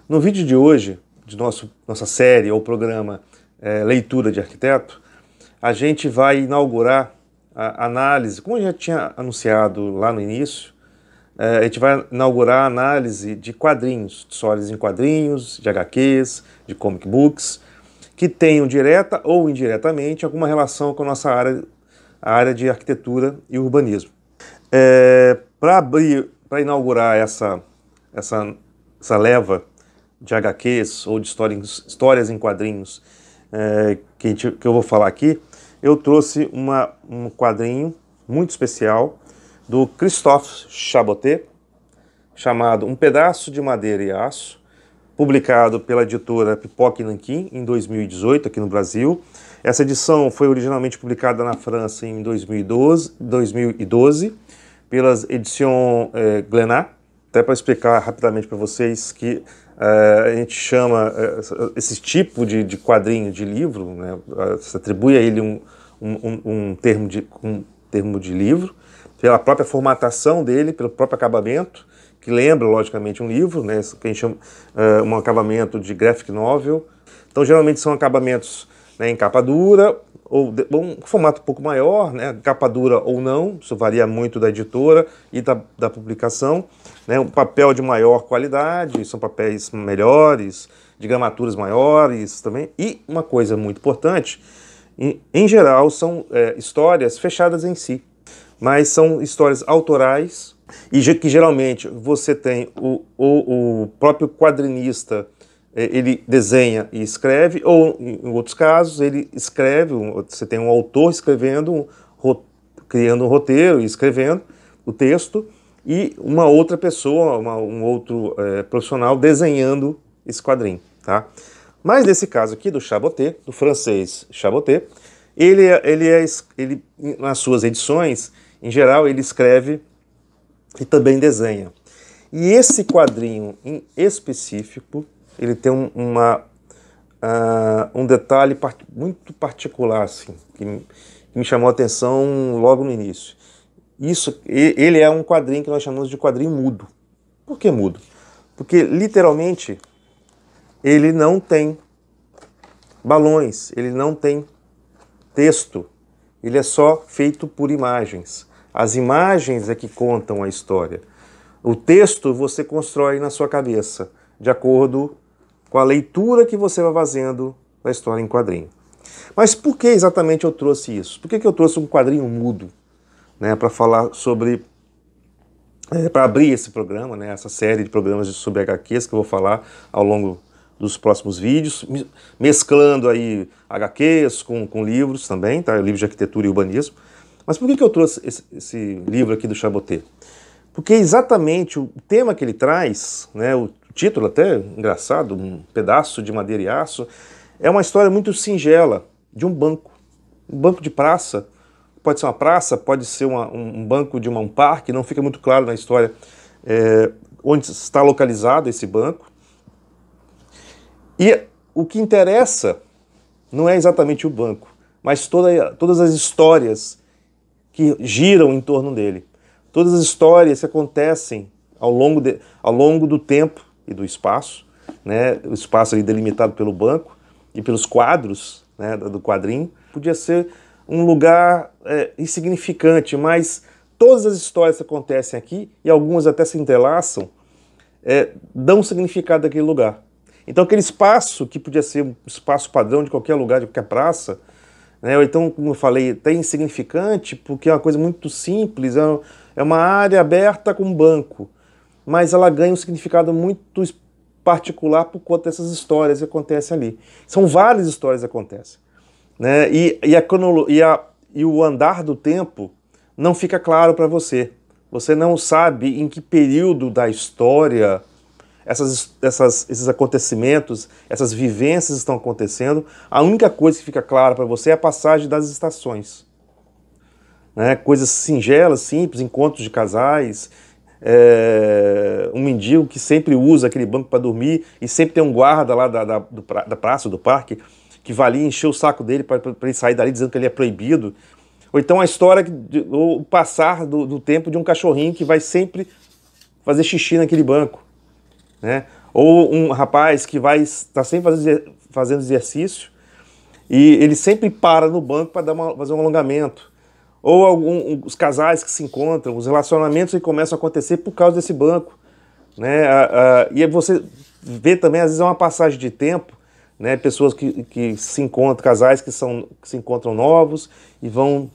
No vídeo de hoje, de nossa série ou programa Leitura de Arquiteto, a gente vai inaugurar a análise, como eu já tinha anunciado lá no início, a gente vai inaugurar a análise de quadrinhos, de histórias em quadrinhos, de HQs, de comic books, que tenham direta ou indiretamente alguma relação com a nossa área, a área de arquitetura e urbanismo. Para inaugurar essa leva de HQs ou de histórias em quadrinhos que eu vou falar aqui, eu trouxe um quadrinho muito especial do Christophe Chaboté, chamado Um Pedaço de Madeira e Aço, publicado pela editora Pipoca e Nanquim em 2018, aqui no Brasil. Essa edição foi originalmente publicada na França em 2012 pelas Editions Glénat. Até para explicar rapidamente para vocês que a gente chama esse tipo de quadrinho, de livro, né, se atribui a ele um termo de livro, pela própria formatação dele, pelo próprio acabamento, que lembra, logicamente, um livro, né, que a gente chama um acabamento de graphic novel. Então, geralmente são acabamentos, né, em capa dura, ou um formato um pouco maior, né, capa dura ou não, isso varia muito da editora e da publicação, né, um papel de maior qualidade, são papéis melhores, de gramaturas maiores também, e uma coisa muito importante, em geral são histórias fechadas em si, mas são histórias autorais e que geralmente você tem o próprio quadrinista, ele desenha e escreve, ou em outros casos ele escreve, você tem um autor escrevendo, criando um roteiro e escrevendo o texto, e uma outra pessoa, um outro profissional desenhando esse quadrinho, tá? Mas nesse caso aqui do Chaboté, do francês Chaboté, ele nas suas edições, em geral, ele escreve e também desenha. E esse quadrinho em específico, ele tem um detalhe muito particular, assim, que me chamou a atenção logo no início. Ele é um quadrinho que nós chamamos de quadrinho mudo. Por que mudo? Porque, literalmente, ele não tem balões, ele não tem texto, ele é só feito por imagens. As imagens é que contam a história. O texto você constrói na sua cabeça, de acordo com a leitura que você vai fazendo da história em quadrinho. Mas por que exatamente eu trouxe isso? Por que eu trouxe um quadrinho mudo, né, para falar sobre, para abrir esse programa, né, essa série de programas sobre HQs que eu vou falar ao longo dos próximos vídeos, mesclando aí HQs com livros também, tá? Livros de arquitetura e urbanismo. Mas por que eu trouxe esse livro aqui do Chaboté? Porque exatamente o tema que ele traz, né, o título até engraçado, Um Pedaço de Madeira e Aço, é uma história muito singela de um banco de praça. Pode ser uma praça, pode ser um banco de um parque, não fica muito claro na história onde está localizado esse banco. E o que interessa não é exatamente o banco, mas todas as histórias que giram em torno dele. Todas as histórias que acontecem ao longo do tempo e do espaço, né? O espaço ali delimitado pelo banco e pelos quadros, né, do quadrinho. Podia ser um lugar insignificante, mas todas as histórias que acontecem aqui, e algumas até se entrelaçam, dão significado àquele lugar. Então aquele espaço, que podia ser um espaço padrão de qualquer lugar, de qualquer praça, né, ou então, como eu falei, até insignificante, porque é uma coisa muito simples, é uma área aberta com um banco, mas ela ganha um significado muito particular por conta dessas histórias que acontecem ali. São várias histórias que acontecem, né, e o andar do tempo não fica claro para você. Você não sabe em que período da história esses acontecimentos, essas vivências estão acontecendo. A única coisa que fica clara para você é a passagem das estações, né? Coisas singelas, simples, encontros de casais, um mendigo que sempre usa aquele banco para dormir e sempre tem um guarda lá da praça, do parque, que vai ali encher o saco dele para ele sair dali dizendo que ele é proibido. Ou então a história, o passar do tempo de um cachorrinho que vai sempre fazer xixi naquele banco, né? Ou um rapaz que vai estar sempre fazendo exercício e ele sempre para no banco para fazer um alongamento. Ou os casais que se encontram, os relacionamentos que começam a acontecer por causa desse banco, né? E você vê também, às vezes, é uma passagem de tempo, né? Pessoas que se encontram, casais que se encontram novos e vão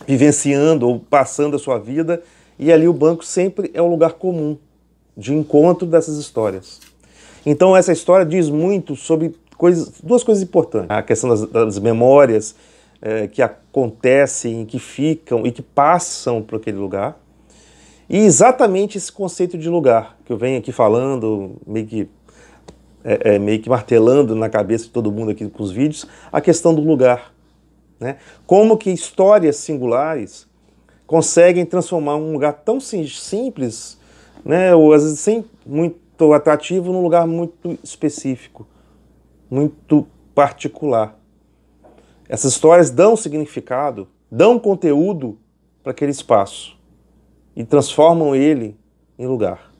vivenciando ou passando a sua vida, e ali o banco sempre é um lugar comum de encontro dessas histórias. Então essa história diz muito sobre duas coisas importantes. A questão das memórias que acontecem, que ficam e que passam por aquele lugar. E exatamente esse conceito de lugar, que eu venho aqui falando, meio que martelando na cabeça de todo mundo aqui com os vídeos, a questão do lugar. Né? Como que histórias singulares conseguem transformar um lugar tão simples, né, ou às vezes sem muito atrativo, num lugar muito específico, muito particular. Essas histórias dão significado, dão conteúdo para aquele espaço e transformam ele em lugar.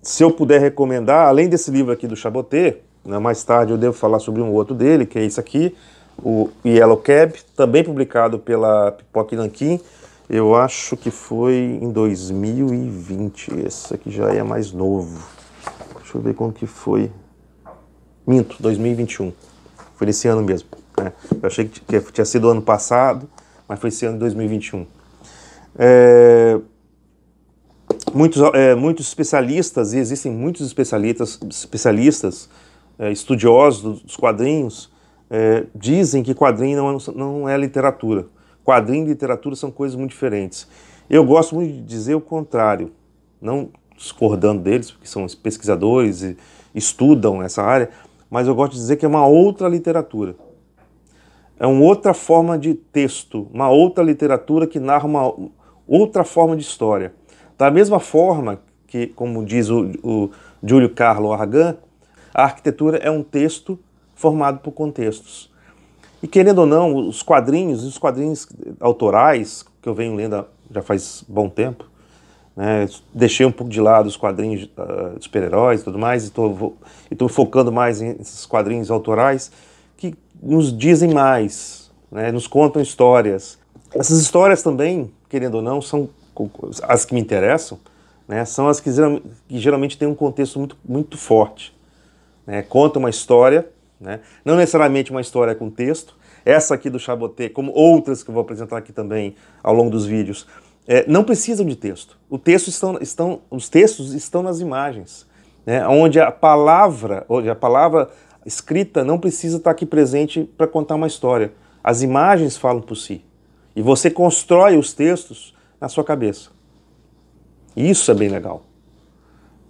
Se eu puder recomendar, além desse livro aqui do Chaboté, né, mais tarde eu devo falar sobre um outro dele, que é esse aqui, o Yellow Cab, também publicado pela Pipoca e Nanquim. Eu acho que foi em 2020, esse aqui já é mais novo. Deixa eu ver quando que foi. Minto, 2021. Foi nesse ano mesmo. Né? Eu achei que tinha sido ano passado, mas foi esse ano de 2021. Muitos especialistas, e existem muitos especialistas estudiosos dos quadrinhos, dizem que quadrinho não é literatura. Quadrinho e literatura são coisas muito diferentes. Eu gosto muito de dizer o contrário, não discordando deles, porque são pesquisadores e estudam essa área, mas eu gosto de dizer que é uma outra literatura. É uma outra forma de texto, uma outra literatura que narra uma outra forma de história. Da mesma forma que, como diz o Júlio Carlo Argan, a arquitetura é um texto formado por contextos. E querendo ou não, os quadrinhos autorais, que eu venho lendo já faz bom tempo, né, deixei um pouco de lado os quadrinhos de super-heróis e tudo mais, e estou focando mais nesses quadrinhos autorais que nos dizem mais, né, nos contam histórias. Essas histórias também, querendo ou não, são as que me interessam, né, são as que geralmente têm um contexto muito, muito forte. Né, conta uma história, né, não necessariamente uma história com texto. Essa aqui do Chaboté, como outras que eu vou apresentar aqui também ao longo dos vídeos, não precisam de texto. Os textos estão nas imagens, né, onde a palavra escrita não precisa estar aqui presente para contar uma história. As imagens falam por si. E você constrói os textos na sua cabeça. Isso é bem legal.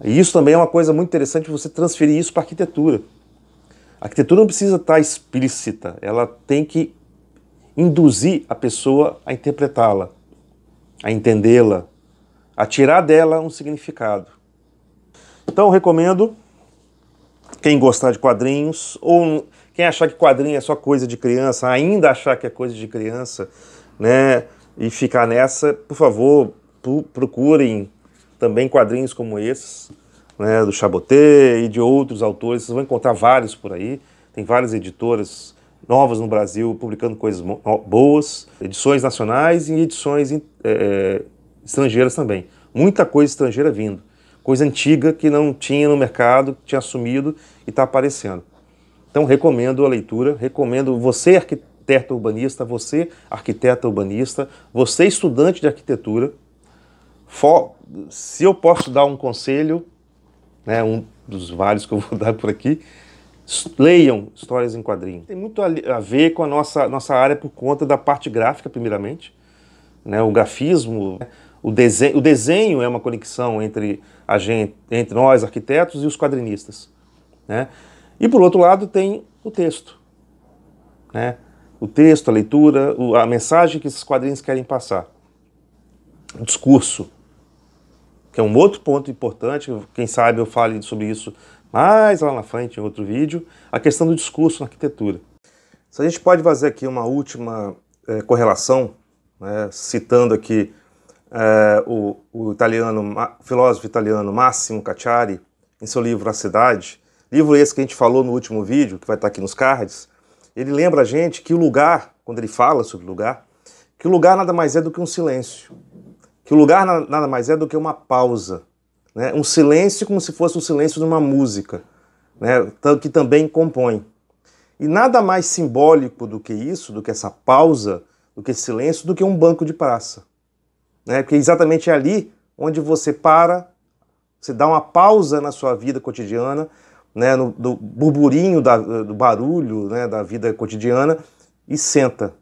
E isso também é uma coisa muito interessante, você transferir isso para a arquitetura. A arquitetura não precisa estar explícita, ela tem que induzir a pessoa a interpretá-la, a entendê-la, a tirar dela um significado. Então eu recomendo, quem gostar de quadrinhos, ou quem achar que quadrinho é só coisa de criança, ainda achar que é coisa de criança, né, e ficar nessa, por favor, procurem também quadrinhos como esses, né, do Chaboté e de outros autores. Vocês vão encontrar vários por aí. Tem várias editoras novas no Brasil publicando coisas boas, edições nacionais e edições estrangeiras também. Muita coisa estrangeira vindo. Coisa antiga que não tinha no mercado, tinha sumido e está aparecendo. Então recomendo a leitura, recomendo você arquiteto urbanista, você arquiteta urbanista, você estudante de arquitetura. Se eu posso dar um conselho, né, um dos vários que eu vou dar por aqui, leiam histórias em quadrinhos. Tem muito a ver com a nossa área por conta da parte gráfica, primeiramente, né, o grafismo, o desenho é uma conexão entre nós, arquitetos, e os quadrinistas. Né? E por outro lado tem o texto. Né? O texto, a leitura, a mensagem que esses quadrinhos querem passar. O discurso, que é um outro ponto importante, quem sabe eu fale sobre isso mais lá na frente, em outro vídeo, a questão do discurso na arquitetura. Se a gente pode fazer aqui uma última correlação, né, citando aqui o filósofo italiano Massimo Cacciari, em seu livro A Cidade, livro esse que a gente falou no último vídeo, que vai estar aqui nos cards, ele lembra a gente que o lugar, quando ele fala sobre o lugar, que o lugar nada mais é do que um silêncio, que o lugar nada mais é do que uma pausa, né? Um silêncio como se fosse o silêncio de uma música, né? Que também compõe. E nada mais simbólico do que isso, do que essa pausa, do que esse silêncio, do que um banco de praça, né? Porque exatamente é ali onde você para, você dá uma pausa na sua vida cotidiana, né? Do burburinho, do barulho, né? Da vida cotidiana, e senta,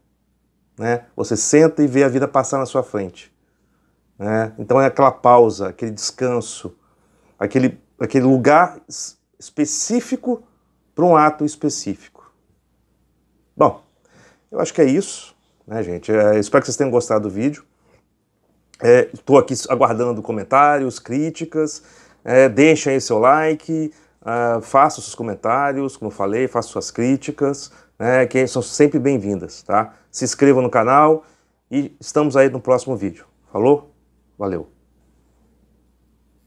né? Você senta e vê a vida passar na sua frente, né? Então é aquela pausa, aquele descanso, aquele lugar específico para um ato específico. Bom, eu acho que é isso, né, gente? Espero que vocês tenham gostado do vídeo. Estou aqui aguardando comentários, críticas. Deixem aí seu like, façam seus comentários, como eu falei, façam suas críticas, né, que são sempre bem-vindas, tá? Se inscrevam no canal e estamos aí no próximo vídeo. Falou? Valeu!